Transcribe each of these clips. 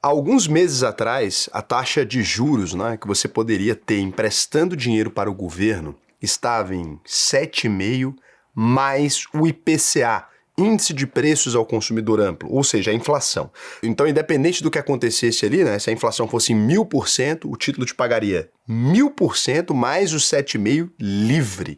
Há alguns meses atrás, a taxa de juros, né, que você poderia ter emprestando dinheiro para o governo estava em 7,5 mais o IPCA, Índice de Preços ao Consumidor Amplo, ou seja, a inflação. Então, independente do que acontecesse ali, né, se a inflação fosse em 1.000%, o título te pagaria 1.000% mais os 7,5 livre.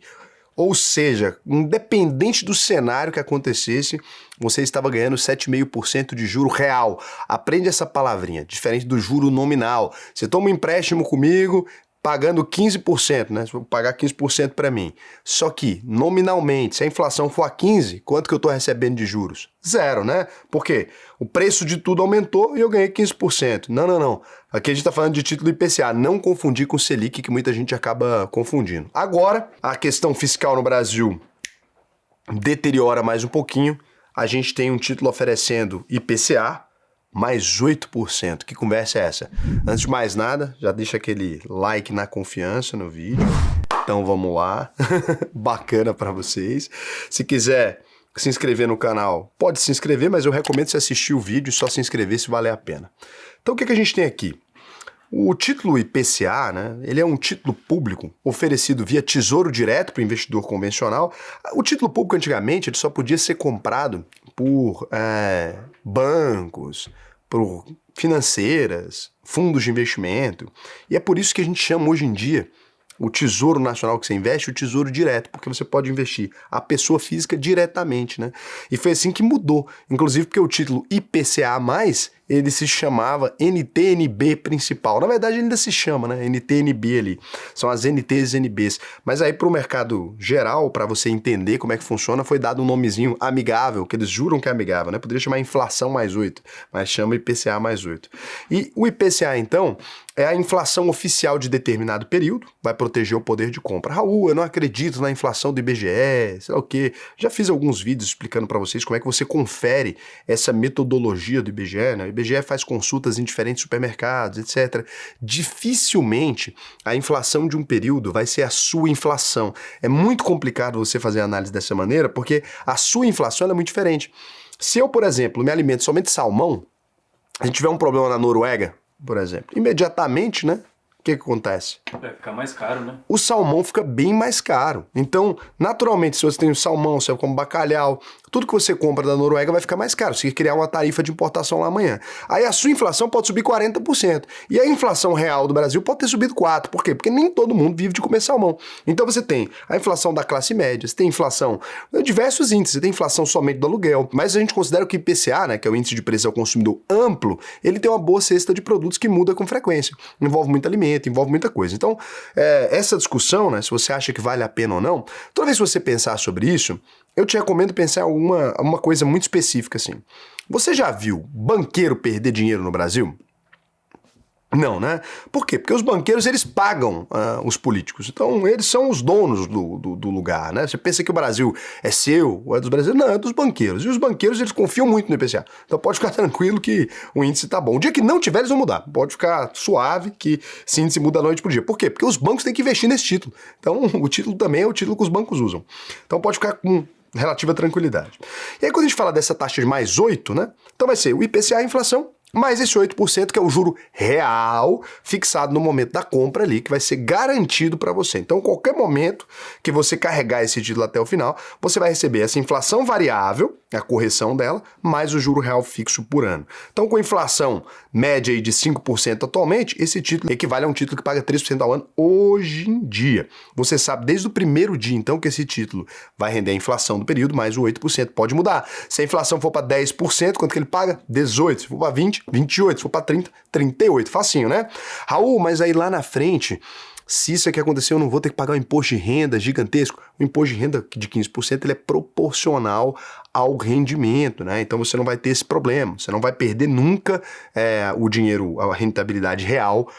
Ou seja, independente do cenário que acontecesse, você estava ganhando 7,5% de juro real. Aprende essa palavrinha, diferente do juro nominal. Você toma um empréstimo comigo pagando 15%, né? Você vai pagar 15% para mim. Só que, nominalmente, se a inflação for a 15%, quanto que eu estou recebendo de juros? Zero, né? Por quê? O preço de tudo aumentou e eu ganhei 15%. Não. Aqui a gente está falando de título IPCA. Não confundir com Selic, que muita gente acaba confundindo. Agora, a questão fiscal no Brasil deteriora mais um pouquinho. A gente tem um título oferecendo IPCA, mais 8%. Que conversa é essa? Antes de mais nada, já deixa aquele like na confiança no vídeo. Então vamos lá. Bacana para vocês. Se quiser se inscrever no canal, pode se inscrever, mas eu recomendo você assistir o vídeo e só se inscrever se valer a pena. Então o que a gente tem aqui? O título IPCA, né, ele é um título público oferecido via Tesouro Direto para o investidor convencional. O título público antigamente ele só podia ser comprado por bancos, por financeiras, fundos de investimento. E é por isso que a gente chama hoje em dia o Tesouro Nacional que você investe, o Tesouro Direto, porque você pode investir a pessoa física diretamente, né? E foi assim que mudou, inclusive porque o título IPCA+, ele se chamava NTNB principal. Na verdade, ele ainda se chama, né? NTNB ali. São as NTs e NBs. Mas aí para o mercado geral, para você entender como é que funciona, foi dado um nomezinho amigável, que eles juram que é amigável, né? Poderia chamar inflação mais 8, mas chama IPCA mais 8. E o IPCA, então, é a inflação oficial de determinado período, vai proteger o poder de compra. Raul, eu não acredito na inflação do IBGE, sei lá o quê. Já fiz alguns vídeos explicando para vocês como é que você confere essa metodologia do IBGE, né? O IBGE faz consultas em diferentes supermercados, etc. Dificilmente a inflação de um período vai ser a sua inflação. É muito complicado você fazer a análise dessa maneira, porque a sua inflação é muito diferente. Se eu, por exemplo, me alimento somente de salmão, a gente tiver um problema na Noruega, por exemplo, imediatamente, né? O que acontece? Vai ficar mais caro, né? O salmão fica bem mais caro. Então, naturalmente, se você tem o salmão, você come bacalhau, tudo que você compra da Noruega vai ficar mais caro. Você quer criar uma tarifa de importação lá amanhã. Aí a sua inflação pode subir 40%. E a inflação real do Brasil pode ter subido 4%. Por quê? Porque nem todo mundo vive de comer salmão. Então você tem a inflação da classe média, você tem inflação de diversos índices, você tem inflação somente do aluguel. Mas a gente considera que o IPCA, né, que é o Índice de Preço ao Consumidor Amplo, ele tem uma boa cesta de produtos que muda com frequência. Envolve muito alimento, envolve muita coisa. Então, essa discussão, né, se você acha que vale a pena ou não, toda vez que você pensar sobre isso, eu te recomendo pensar em uma coisa muito específica assim. Você já viu banqueiro perder dinheiro no Brasil? Não, né? Por quê? Porque os banqueiros, eles pagam os políticos. Então, eles são os donos do lugar, né? Você pensa que o Brasil é seu, ou é dos brasileiros? Não, é dos banqueiros. E os banqueiros, eles confiam muito no IPCA. Então, pode ficar tranquilo que o índice tá bom. O dia que não tiver, eles vão mudar. Pode ficar suave que esse índice muda da noite pro dia. Por quê? Porque os bancos têm que investir nesse título. Então, o título também é o título que os bancos usam. Então, pode ficar com relativa tranquilidade. E aí, quando a gente fala dessa taxa de mais 8, né? Então, vai ser o IPCA, a inflação, mais esse 8% que é o juro real fixado no momento da compra ali, que vai ser garantido para você. Então, qualquer momento que você carregar esse título até o final, você vai receber essa inflação variável, a correção dela, mais o juro real fixo por ano. Então, com inflação média aí de 5% atualmente, esse título equivale a um título que paga 3% ao ano hoje em dia. Você sabe desde o primeiro dia, então, que esse título vai render a inflação do período mais o 8%. Pode mudar. Se a inflação for para 10%, quanto que ele paga? 18%. Se for para 20%, 28%, se for para 30%, 38%. Facinho, né? Raul, mas aí lá na frente, se isso aqui acontecer, eu não vou ter que pagar um imposto de renda gigantesco. O imposto de renda de 15% ele é proporcional ao rendimento, né? Então você não vai ter esse problema. Você não vai perder nunca o dinheiro, a rentabilidade real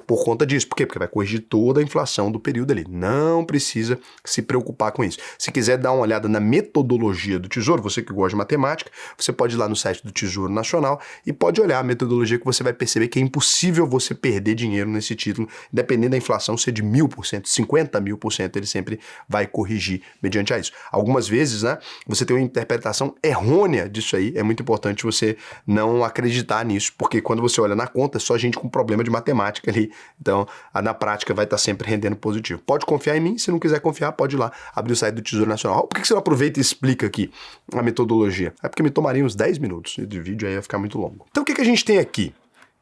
por conta disso. Por quê? Porque vai corrigir toda a inflação do período ali. Não precisa se preocupar com isso. Se quiser dar uma olhada na metodologia do Tesouro, você que gosta de matemática, você pode ir lá no site do Tesouro Nacional e pode olhar a metodologia que você vai perceber que é impossível você perder dinheiro nesse título, dependendo da inflação ser de 1.000%, 50.000%, ele sempre vai corrigir mediante a isso. Algumas vezes, né, você tem uma interpretação interpretação errônea disso aí. É muito importante você não acreditar nisso, porque quando você olha na conta, é só gente com problema de matemática ali. Então, na prática vai estar sempre rendendo positivo. Pode confiar em mim, se não quiser confiar, pode ir lá abrir o site do Tesouro Nacional. Por que você não aproveita e explica aqui a metodologia? É porque me tomaria uns 10 minutos de vídeo, aí ia ficar muito longo. Então, o que a gente tem aqui?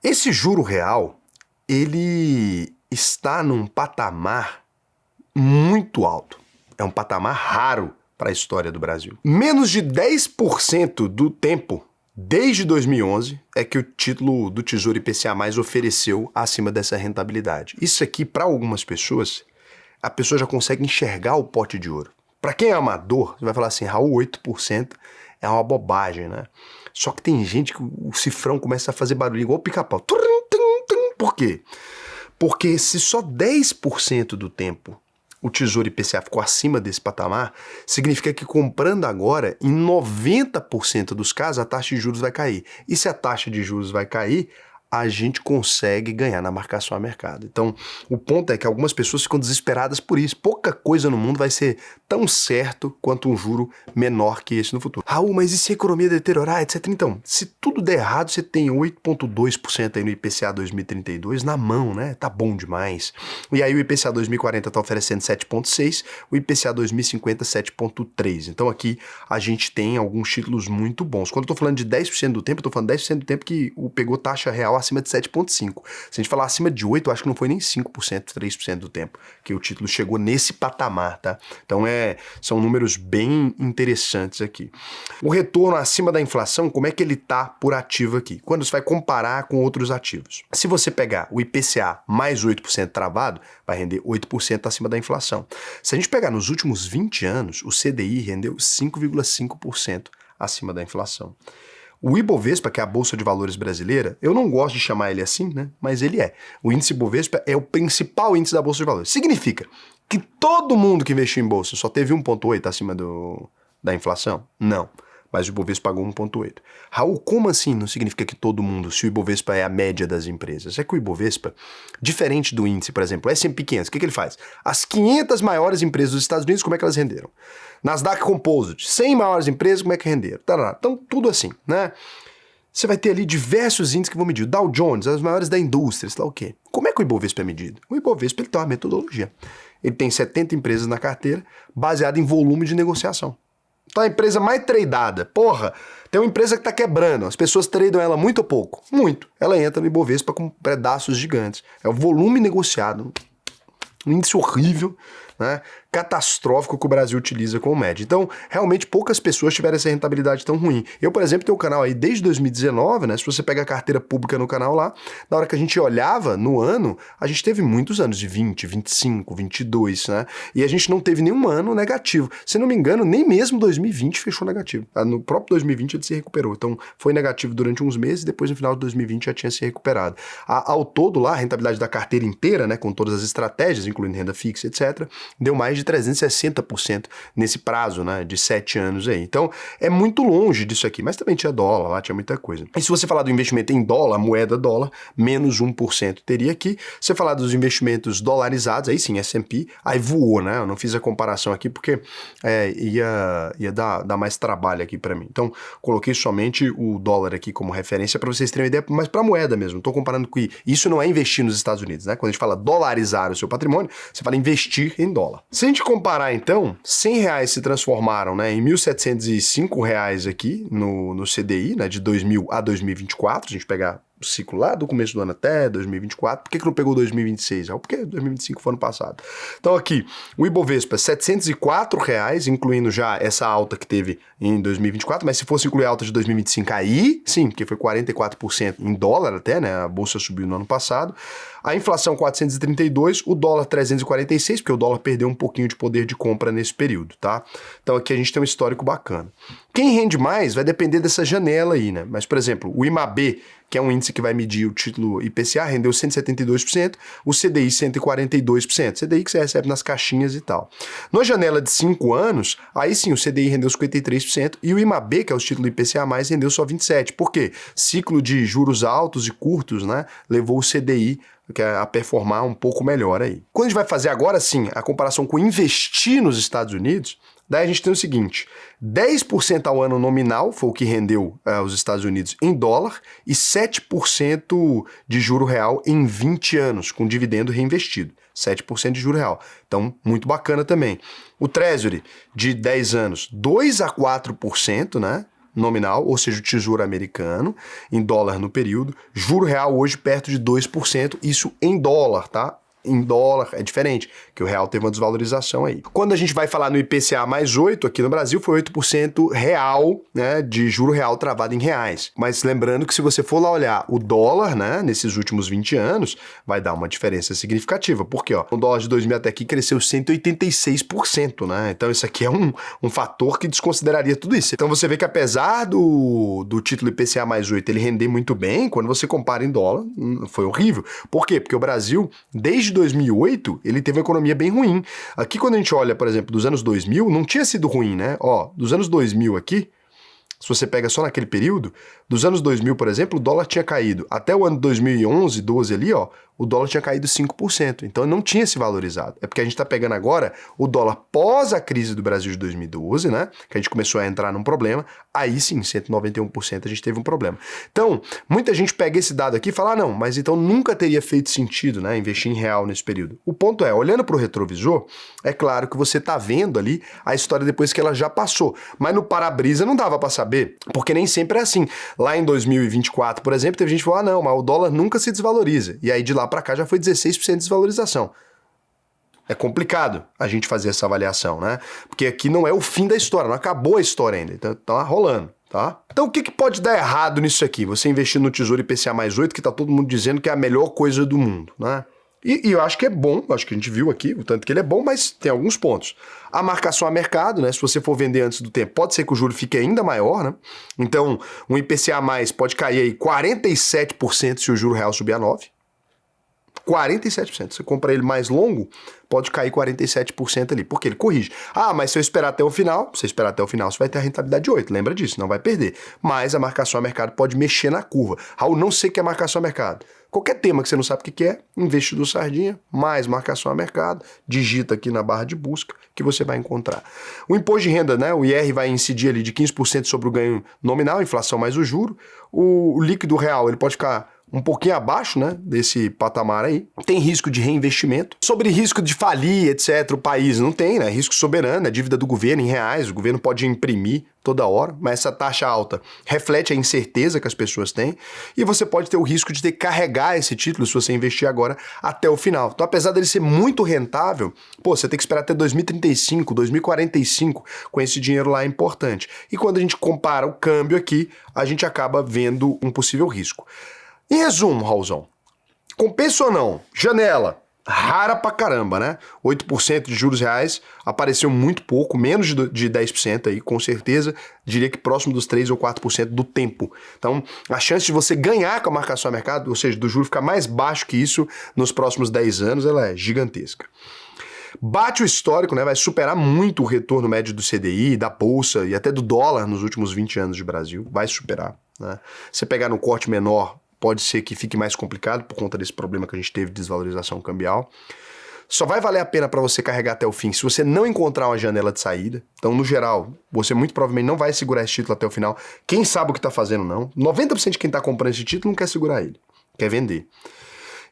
Esse juro real, ele está num patamar muito alto. É um patamar raro para a história do Brasil. Menos de 10% do tempo, desde 2011, é que o título do Tesouro IPCA+ ofereceu acima dessa rentabilidade. Isso aqui, para algumas pessoas, a pessoa já consegue enxergar o pote de ouro. Para quem é amador, você vai falar assim, Raul, 8% é uma bobagem, né? Só que tem gente que o cifrão começa a fazer barulho igual o pica-pau. Por quê? Porque se só 10% do tempo o Tesouro IPCA ficou acima desse patamar, significa que comprando agora, em 90% dos casos, a taxa de juros vai cair. E se a taxa de juros vai cair, a gente consegue ganhar na marcação a mercado. Então, o ponto é que algumas pessoas ficam desesperadas por isso. Pouca coisa no mundo vai ser tão certo quanto um juro menor que esse no futuro. Raul, mas e se a economia deteriorar, etc? Então, se tudo der errado, você tem 8,2% aí no IPCA 2032 na mão, né? Tá bom demais. E aí o IPCA 2040 tá oferecendo 7,6%, o IPCA 2050 7,3%. Então aqui a gente tem alguns títulos muito bons. Quando eu tô falando de 10% do tempo, eu tô falando 10% do tempo que pegou taxa real acima de 7,5%. Se a gente falar acima de 8%, eu acho que não foi nem 5%, 3% do tempo que o título chegou nesse patamar, tá? Então são números bem interessantes aqui. O retorno acima da inflação, como é que ele tá por ativo aqui? Quando você vai comparar com outros ativos. Se você pegar o IPCA mais 8% travado, vai render 8% acima da inflação. Se a gente pegar nos últimos 20 anos, o CDI rendeu 5,5% acima da inflação. O Ibovespa, que é a Bolsa de Valores brasileira, eu não gosto de chamar ele assim, né? Mas ele é. O índice Ibovespa é o principal índice da Bolsa de Valores. Significa que todo mundo que investiu em bolsa só teve 1,8 acima da inflação? Não. Mas o Ibovespa pagou 1,8. Raul, como assim não significa que todo mundo, se o Ibovespa é a média das empresas? É que o Ibovespa, diferente do índice, por exemplo, o S&P 500, o que ele faz? As 500 maiores empresas dos Estados Unidos, como é que elas renderam? Nasdaq Composite, 100 maiores empresas, como é que renderam? Então, tudo assim, né? Você vai ter ali diversos índices que vão medir. O Dow Jones, as maiores da indústria, sei lá o quê. Como é que o Ibovespa é medido? O Ibovespa ele tem uma metodologia. Ele tem 70 empresas na carteira, baseada em volume de negociação. Então a empresa mais tradeada, porra, tem uma empresa que tá quebrando, as pessoas tradam ela muito ou pouco? Muito. Ela entra no Ibovespa com pedaços gigantes. É o volume negociado, um índice horrível, né, catastrófico que o Brasil utiliza como média. Então, realmente poucas pessoas tiveram essa rentabilidade tão ruim. Eu, por exemplo, tenho um canal aí desde 2019, né? Se você pega a carteira pública no canal lá, na hora que a gente olhava no ano, a gente teve muitos anos de 20, 25, 22, né? E a gente não teve nenhum ano negativo. Se não me engano, nem mesmo 2020 fechou negativo. No próprio 2020 ele se recuperou. Então, foi negativo durante uns meses, depois no final de 2020 já tinha se recuperado. Ao todo lá, a rentabilidade da carteira inteira, né, com todas as estratégias, incluindo renda fixa, etc., deu mais de 360% nesse prazo, né, de 7 anos aí. Então, é muito longe disso aqui, mas também tinha dólar, lá tinha muita coisa. E se você falar do investimento em dólar, moeda dólar, menos 1% teria aqui. Se você falar dos investimentos dolarizados, aí sim, S&P, aí voou, né? Eu não fiz a comparação aqui porque ia dar mais trabalho aqui para mim. Então, coloquei somente o dólar aqui como referência para vocês terem uma ideia, mas para moeda mesmo. Estou comparando com isso não é investir nos Estados Unidos, né? Quando a gente fala dolarizar o seu patrimônio, você fala investir em dólar. Se a gente comparar, então, R$100 se transformaram, né, em R$1.705 aqui no CDI, né, de 2000 a 2024, a gente pegar o ciclo lá do começo do ano até 2024. Por que não pegou 2026? Porque 2025 foi ano passado. Então aqui, o Ibovespa, R$704, incluindo já essa alta que teve em 2024, mas se fosse incluir a alta de 2025 aí, sim, porque foi 44% em dólar até, né, a bolsa subiu no ano passado. A inflação 432, o dólar 346, porque o dólar perdeu um pouquinho de poder de compra nesse período, tá? Então aqui a gente tem um histórico bacana. Quem rende mais vai depender dessa janela aí, né? Mas, por exemplo, o IMAB, que é um índice que vai medir o título IPCA, rendeu 172%, o CDI 142%, CDI que você recebe nas caixinhas e tal. Na janela de 5 anos, aí sim o CDI rendeu 53% e o IMAB, que é o título IPCA+, rendeu só 27%. Por quê? Ciclo de juros altos e curtos, né, levou o CDI a performar um pouco melhor aí. Quando a gente vai fazer agora sim a comparação com investir nos Estados Unidos, Daí a gente tem o seguinte, 10% ao ano nominal foi o que rendeu os Estados Unidos em dólar e 7% de juro real em 20 anos, com dividendo reinvestido. 7% de juro real. Então, muito bacana também. O Treasury de 10 anos, 2 a 4%, né? Nominal, ou seja, o tesouro americano, em dólar no período. Juro real hoje perto de 2%, isso em dólar, tá? Em dólar é diferente, que o real teve uma desvalorização aí. Quando a gente vai falar no IPCA mais 8, aqui no Brasil foi 8% real, né, de juro real travado em reais. Mas lembrando que se você for lá olhar o dólar, né, nesses últimos 20 anos, vai dar uma diferença significativa. Por quê? Ó, o dólar de 2000 até aqui cresceu 186%, né? Então isso aqui é um fator que desconsideraria tudo isso. Então você vê que apesar do título IPCA mais 8 ele render muito bem, quando você compara em dólar, foi horrível. Por quê? Porque o Brasil, desde 2008, ele teve uma economia bem ruim. Aqui, quando a gente olha, por exemplo, dos anos 2000, não tinha sido ruim, né? Ó, dos anos 2000 aqui, se você pega só naquele período, dos anos 2000, por exemplo, o dólar tinha caído. Até o ano 2011, 12 ali, ó, o dólar tinha caído 5%. Então não tinha se valorizado. É porque a gente está pegando agora o dólar pós a crise do Brasil de 2012, né? Que a gente começou a entrar num problema. Aí sim, 191% a gente teve um problema. Então, muita gente pega esse dado aqui e fala, ah, não, mas então nunca teria feito sentido, né? Investir em real nesse período. O ponto é, olhando para o retrovisor, é claro que você está vendo ali a história depois que ela já passou. Mas no para-brisa não dava para saber, porque nem sempre é assim. Lá em 2024, por exemplo, teve gente que falou, ah, não, mas o dólar nunca se desvaloriza. E aí de lá para cá já foi 16% de desvalorização. É complicado a gente fazer essa avaliação, né? Porque aqui não é o fim da história, não acabou a história ainda, então tá rolando, tá? Então o que pode dar errado nisso aqui? Você investir no Tesouro IPCA mais 8, que tá todo mundo dizendo que é a melhor coisa do mundo, né? E eu acho que é bom, acho que a gente viu aqui, o tanto que ele é bom, mas tem alguns pontos. A marcação a mercado, né? Se você for vender antes do tempo, pode ser que o juro fique ainda maior, né? Então, um IPCA mais pode cair aí 47% se o juro real subir a 9%. 47%. Você compra ele mais longo, pode cair 47% ali, porque ele corrige. Ah, mas se eu esperar até o final, você vai ter a rentabilidade de 8, lembra disso, não vai perder. Mas a marcação a mercado pode mexer na curva. Raul, não sei o que é marcação a mercado. Qualquer tema que você não sabe o que é, investidor sardinha, mais marcação a mercado, digita aqui na barra de busca que você vai encontrar. O imposto de renda, né, o IR vai incidir ali de 15% sobre o ganho nominal, inflação mais o juro. O líquido real, ele pode ficar um pouquinho abaixo, né, desse patamar aí. Tem risco de reinvestimento. Sobre risco de falir, etc., o país não tem, né? Risco soberano, é dívida do governo em reais, o governo pode imprimir toda hora, mas essa taxa alta reflete a incerteza que as pessoas têm e você pode ter o risco de ter que carregar esse título se você investir agora até o final. Então, apesar dele ser muito rentável, pô, você tem que esperar até 2035, 2045 com esse dinheiro lá, é importante. E quando a gente compara o câmbio aqui, a gente acaba vendo um possível risco. Em resumo, Raulzão, compensa ou não? Janela, rara pra caramba, né? 8% de juros reais, apareceu muito pouco, menos de 10% aí, com certeza, diria que próximo dos 3 ou 4% do tempo. Então, a chance de você ganhar com a marcação a mercado, ou seja, do juro ficar mais baixo que isso nos próximos 10 anos, ela é gigantesca. Bate o histórico, né? Vai superar muito o retorno médio do CDI, da bolsa e até do dólar nos últimos 20 anos de Brasil, vai superar, né? Se pegar no corte menor, pode ser que fique mais complicado por conta desse problema que a gente teve de desvalorização cambial. Só vai valer a pena para você carregar até o fim se você não encontrar uma janela de saída. Então, no geral, você muito provavelmente não vai segurar esse título até o final. Quem sabe o que está fazendo, não. 90% de quem está comprando esse título não quer segurar ele, quer vender.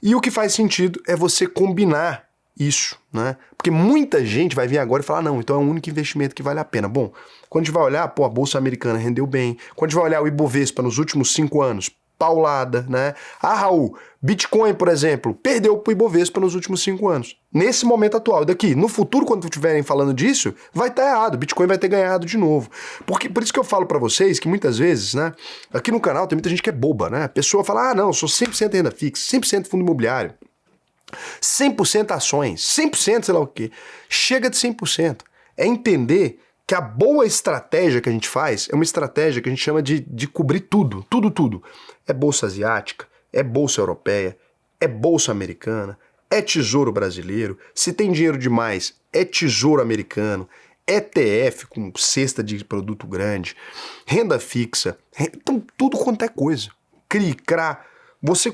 E o que faz sentido é você combinar isso, né? Porque muita gente vai vir agora e falar, não, então é o único investimento que vale a pena. Bom, quando a gente vai olhar, pô, a Bolsa Americana rendeu bem. Quando a gente vai olhar o Ibovespa nos últimos 5 anos, paulada, né? Ah, Raul, Bitcoin, por exemplo, perdeu pro Ibovespa nos últimos 5 anos. Nesse momento atual, daqui, no futuro, quando estiverem falando disso, vai estar errado, Bitcoin vai ter ganhado de novo. Por isso que eu falo para vocês que muitas vezes, né, aqui no canal tem muita gente que é boba, né? A pessoa fala, ah, não, eu sou 100% renda fixa, 100% fundo imobiliário, 100% ações, 100% sei lá o quê. Chega de 100%. É entender que a boa estratégia que a gente faz é uma estratégia que a gente chama de cobrir tudo, tudo. É bolsa asiática, é bolsa europeia, é bolsa americana, é tesouro brasileiro, se tem dinheiro demais, é tesouro americano, ETF com cesta de produto grande, renda fixa, então tudo quanto é coisa. CRI, CRA,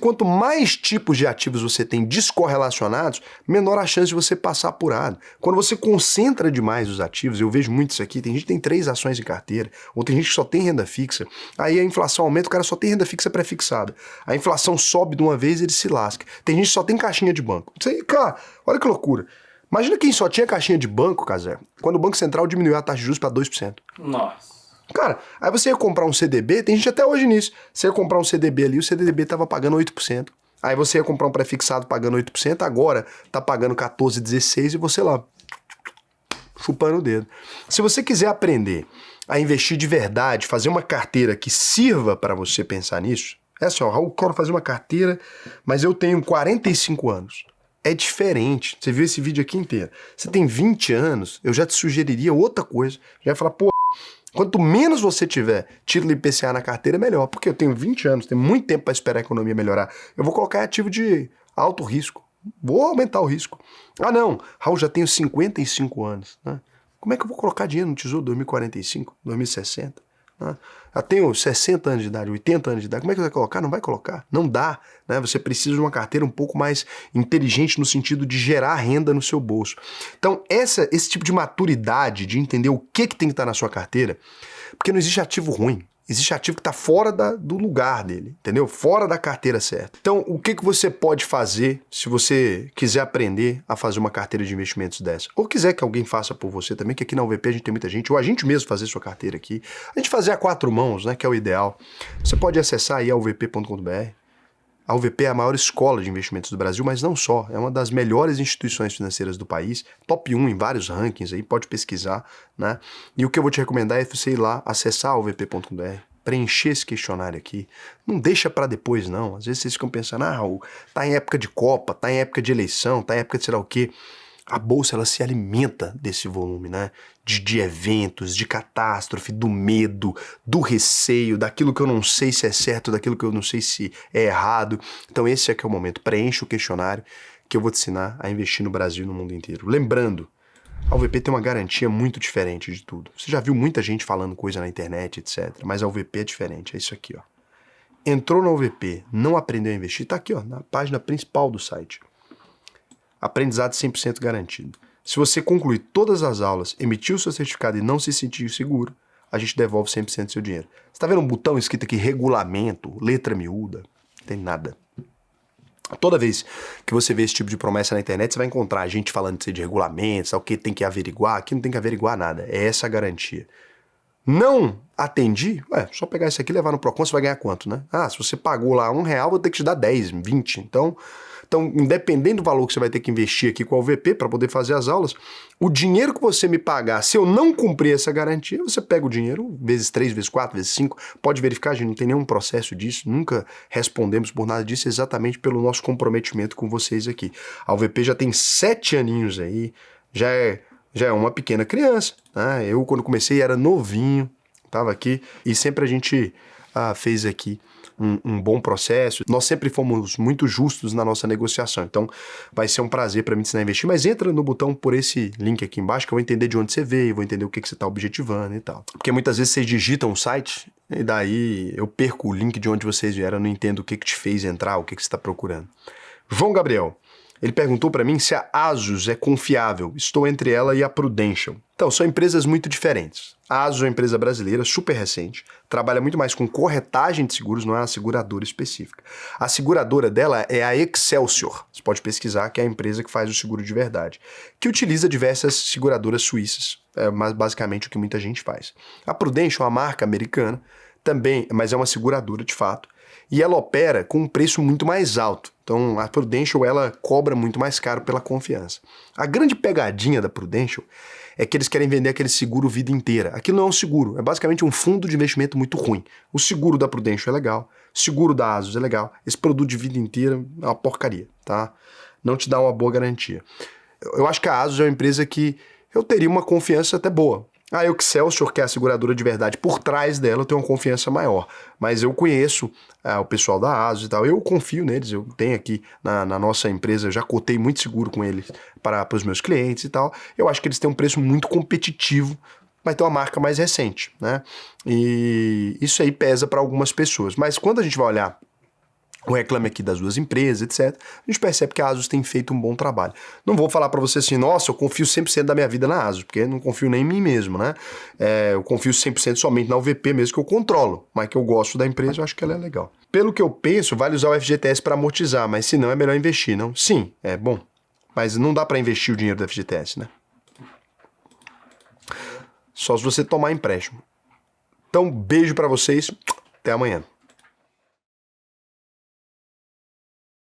Quanto mais tipos de ativos você tem descorrelacionados, menor a chance de você passar apurado. Quando você concentra demais os ativos, eu vejo muito isso aqui, tem gente que tem 3 ações em carteira, ou tem gente que só tem renda fixa, aí a inflação aumenta, o cara só tem renda fixa pré-fixada. A inflação sobe de uma vez, ele se lasca. Tem gente que só tem caixinha de banco. Isso aí, cara, olha que loucura. Imagina quem só tinha caixinha de banco, Cazé, quando o Banco Central diminuiu a taxa de juros para 2%. Nossa. Cara, aí você ia comprar um CDB, tem gente até hoje nisso. Você ia comprar um CDB ali, o CDB tava pagando 8%. Aí você ia comprar um pré-fixado pagando 8%, agora tá pagando 14, 16 e você lá, chupando o dedo. Se você quiser aprender a investir de verdade, fazer uma carteira que sirva para você pensar nisso, é assim, ó, Raul, quero fazer uma carteira, mas eu tenho 45 anos. É diferente. Você viu esse vídeo aqui inteiro. Você tem 20 anos, eu já te sugeriria outra coisa. Já ia falar, pô, quanto menos você tiver título IPCA na carteira, melhor. Porque eu tenho 20 anos, tenho muito tempo para esperar a economia melhorar. Eu vou colocar ativo de alto risco. Vou aumentar o risco. Ah, não, Raul, já tenho 55 anos. Né? Como é que eu vou colocar dinheiro no Tesouro 2045, 2060? Né? Já tenho 60 anos de idade, 80 anos de idade. Como é que você vai colocar? Não vai colocar. Não dá. Né? Você precisa de uma carteira um pouco mais inteligente no sentido de gerar renda no seu bolso. Então, esse tipo de maturidade, de entender o que tem que estar na sua carteira, porque não existe ativo ruim. Existe ativo que está fora do lugar dele, entendeu? Fora da carteira certa. Então, o que você pode fazer se você quiser aprender a fazer uma carteira de investimentos dessa? Ou quiser que alguém faça por você também, que aqui na UVP a gente tem muita gente, ou a gente mesmo fazer sua carteira aqui. A gente fazer a 4 mãos, né, que é o ideal. Você pode acessar aí a uvp.com.br. A UVP é a maior escola de investimentos do Brasil, mas não só. É uma das melhores instituições financeiras do país, top 1 em vários rankings aí, pode pesquisar, né? E o que eu vou te recomendar é você ir lá, acessar a uvp.com.br, preencher esse questionário aqui. Não deixa para depois, não. Às vezes vocês ficam pensando, Raul, tá em época de Copa, tá em época de eleição, tá em época de sei lá o quê. A bolsa, ela se alimenta desse volume, né? De eventos, de catástrofe, do medo, do receio, daquilo que eu não sei se é certo, daquilo que eu não sei se é errado. Então esse é que é o momento. Preencha o questionário que eu vou te ensinar a investir no Brasil e no mundo inteiro. Lembrando, a UVP tem uma garantia muito diferente de tudo. Você já viu muita gente falando coisa na internet, etc. Mas a UVP é diferente. É isso aqui, ó. Entrou na UVP, não aprendeu a investir, tá aqui, ó, na página principal do site. Aprendizado 100% garantido. Se você concluir todas as aulas, emitir o seu certificado e não se sentir seguro, a gente devolve 100% do seu dinheiro. Você está vendo um botão escrito aqui, regulamento, letra miúda? Não tem nada. Toda vez que você vê esse tipo de promessa na internet, você vai encontrar gente falando de regulamentos, o que tem que averiguar. Aqui não tem que averiguar nada. É essa a garantia. Não atendi? Só pegar isso aqui e levar no Procon, você vai ganhar quanto, né? Se você pagou lá R$1, vou ter que te dar 10, 20. Então, independente do valor que você vai ter que investir aqui com a UVP para poder fazer as aulas, o dinheiro que você me pagar, se eu não cumprir essa garantia, você pega o dinheiro, vezes 3, vezes 4, vezes 5, pode verificar, a gente não tem nenhum processo disso, nunca respondemos por nada disso, exatamente pelo nosso comprometimento com vocês aqui. A UVP já tem 7 aninhos aí, já é uma pequena criança, né? Eu, quando comecei, era novinho, estava aqui, e sempre a gente fez aqui um bom processo. Nós sempre fomos muito justos na nossa negociação, então vai ser um prazer para mim te ensinar a investir, mas entra no botão por esse link aqui embaixo que eu vou entender de onde você veio, vou entender o que você está objetivando e tal. Porque muitas vezes vocês digitam um site e daí eu perco o link de onde vocês vieram, eu não entendo o que te fez entrar, o que você está procurando. João Gabriel, ele perguntou para mim se a Asus é confiável. Estou entre ela e a Prudential. Então, são empresas muito diferentes. A Asus é uma empresa brasileira, super recente, trabalha muito mais com corretagem de seguros, não é uma seguradora específica. A seguradora dela é a Excelsior. Você pode pesquisar, que é a empresa que faz o seguro de verdade, que utiliza diversas seguradoras suíças, mas basicamente o que muita gente faz. A Prudential é uma marca americana, também, mas é uma seguradora de fato, e ela opera com um preço muito mais alto. Então, a Prudential, ela cobra muito mais caro pela confiança. A grande pegadinha da Prudential é que eles querem vender aquele seguro vida inteira. Aquilo não é um seguro, é basicamente um fundo de investimento muito ruim. O seguro da Prudential é legal, o seguro da Asus é legal, esse produto de vida inteira é uma porcaria, tá? Não te dá uma boa garantia. Eu acho que a Asus é uma empresa que eu teria uma confiança até boa. A Excelsior, que é a seguradora de verdade, por trás dela eu tenho uma confiança maior. Mas eu conheço o pessoal da Asus e tal, eu confio neles, eu tenho aqui na nossa empresa, eu já cotei muito seguro com eles para os meus clientes e tal. Eu acho que eles têm um preço muito competitivo, mas tem uma marca mais recente, né? E isso aí pesa para algumas pessoas. Mas quando a gente vai olhar o Reclame Aqui das duas empresas, etc., a gente percebe que a ASUS tem feito um bom trabalho. Não vou falar para você assim, nossa, eu confio 100% da minha vida na ASUS, porque eu não confio nem em mim mesmo, né? Eu confio 100% somente na UVP mesmo, que eu controlo, mas que eu gosto da empresa, eu acho que ela é legal. Pelo que eu penso, vale usar o FGTS para amortizar, mas se não, é melhor investir, não? Sim, é bom, mas não dá para investir o dinheiro do FGTS, né? Só se você tomar empréstimo. Então, beijo para vocês, até amanhã.